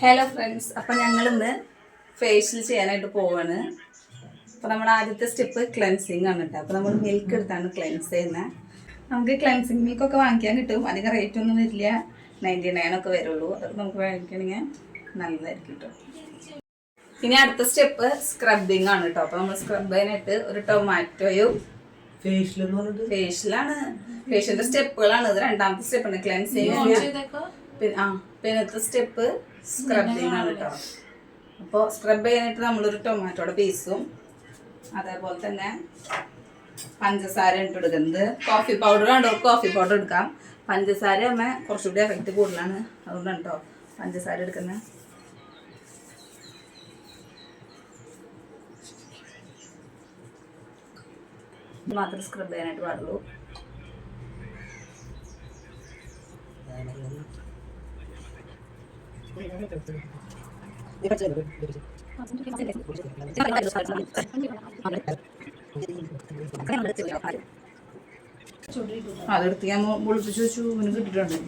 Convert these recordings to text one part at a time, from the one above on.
Hello friends, അപ്പോൾ ഞങ്ങളിന്ന് facial ചെയ്യാനായിട്ട് പോവാണ്. അപ്പോൾ നമ്മുടെ ആദ്യത്തെ സ്റ്റെപ്പ് ക്ലെൻസിങ് ആണ് കേട്ടോ. അപ്പോൾ നമ്മൾ മിൽക്ക് എടുത്താണ് ക്ലെൻസ് ചെയ്യുന്നത്. നമുക്ക് ക്ലെൻസിങ് മിൽക്കൊക്കെ വാങ്ങിക്കാൻ കിട്ടും. അധികം റേറ്റ് ഒന്നും വരില്ല, 99 ഒക്കെ വരുള്ളൂ. അതൊക്കെ നമുക്ക് വാങ്ങിക്കണമെങ്കിൽ നല്ലതായിരിക്കും കേട്ടോ. ഇനി അടുത്ത സ്റ്റെപ്പ് സ്ക്രബിങ് ആണ് കേട്ടോ. അപ്പോൾ നമ്മൾ സ്ക്രബ് ചെയ്യാനായിട്ട് ഒരു ടൊമാറ്റോയും ഫേഷ്യലാണ്, ഫേഷ്യലിന്റെ സ്റ്റെപ്പുകളാണ് ഇത്. രണ്ടാമത്തെ സ്റ്റെപ്പാണ് ക്ലെൻസിങ്. പിന്നത്തെ സ്റ്റെപ്പ് സ്ക്രബിങ് ആണ് കേട്ടോ. അപ്പോൾ സ്ക്രബ് ചെയ്യാനായിട്ട് നമ്മളൊരു ടൊമാറ്റോയുടെ പീസും അതേപോലെ തന്നെ പഞ്ചസാര ഇട്ട് എടുക്കുന്നത്. കോഫി പൗഡർ ഉണ്ടോ, കോഫി പൗഡർ എടുക്കാം. പഞ്ചസാര അമ്മ കുറച്ചുകൂടി എഫക്റ്റ് കൂടുതലാണ്, അതുകൊണ്ടാണ് കേട്ടോ പഞ്ചസാര എടുക്കുന്നത്. ഇത് മാത്രം സ്ക്രബ് ചെയ്യാനായിട്ട് പാടുള്ളൂ. അതെടുത്ത് ഞാൻ പൊളിപ്പിച്ച് വെച്ചു, ഇവന് കിട്ടിയിട്ടുണ്ട്.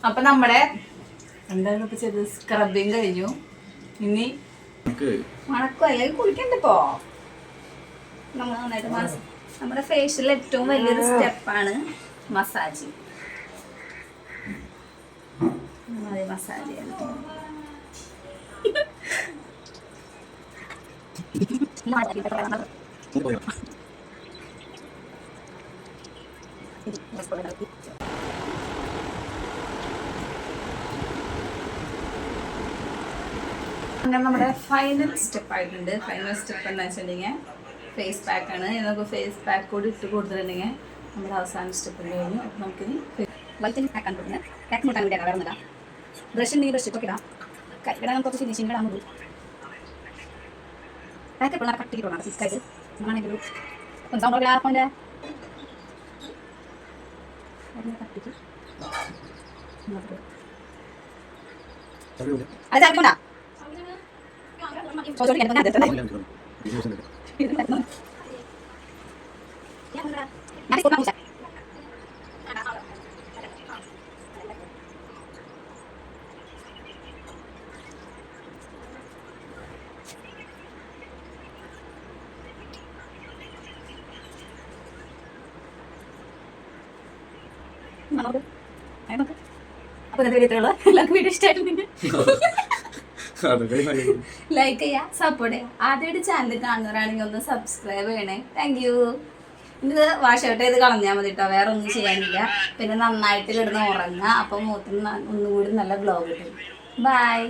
അപ്പൊ നമ്മുടെ എന്താണ് ഇപ്പൊ ചെയ്തത്, സ്ക്രബിങ് കഴിഞ്ഞു. ഇനി മണക്കോ അല്ലെങ്കിൽ കുളിക്കണ്ടപ്പോ നമ്മൾ നന്നായിട്ട് നമ്മുടെ ഫേഷ്യലിൽ ഏറ്റവും വലിയൊരു സ്റ്റെപ്പാണ് മസാജ്. മസാജ് ചെയ്യണം. അങ്ങനെ നമ്മുടെ ഫൈനൽ സ്റ്റെപ്പ് ആയിട്ടുണ്ട്. ഫൈനൽ സ്റ്റെപ്പ് എന്താ വെച്ചിട്ടുണ്ടെങ്കിൽ ഫേസ് പാക്ക് ആണ്. നമുക്ക് ഫേസ് പാക്ക് കൂടി ഇട്ട് കൊടുത്തിട്ടുണ്ടെങ്കിൽ നമ്മുടെ അവസാന സ്റ്റെപ്പ് കഴിഞ്ഞു. അപ്പം നമുക്കിനി വൈറ്റിംഗ് പാക്ക് ആണ് കൊടുക്കുന്നത്. പാക്ക് മുട്ടാൻ വേണ്ടിയാണ് വരുന്നില്ല. ബ്രഷ് ഉണ്ടെങ്കിൽ ബ്രഷ് ഒക്കെ ഇടാം. ഇടാൻ കുറച്ച് ഫിനിഷിംഗ് ഇടാൻ മതി. പാക്ക് എപ്പോഴും കട്ടിക്കിട്ടുള്ള ഫിക്കായിട്ട് ആണെങ്കിലും ഗ്ലാഫോൻ്റെ കട്ടിക്ക് അത് ചാക്കണ്ട അപ്പോൾ ഇന്നത്തെ വീഡിയോ എല്ലാവർക്കും വീഡിയോ ഇഷ്ടമായിട്ടുണ്ടെങ്കിൽ ലൈക്ക് ചെയ്യുക, സപ്പോർട്ട് ചെയ്യുക. ആദ്യമായിട്ട് ചാനൽ കാണുന്നവരാണെങ്കിൽ ഒന്ന് സബ്സ്ക്രൈബ് ചെയ്യണേ. Thank you. ഇത് വാഷ് ഔട്ട് ചെയ്ത് കളഞ്ഞാൽ മതി കേട്ടോ, വേറെ ഒന്നും ചെയ്യാനില്ല. പിന്നെ നന്നായിട്ട് കിടന്ന് ഉറങ്ങുക, അപ്പം മുഖത്തിന് ഒന്നുകൂടി നല്ല ഗ്ലോ കിട്ടും. ബൈ.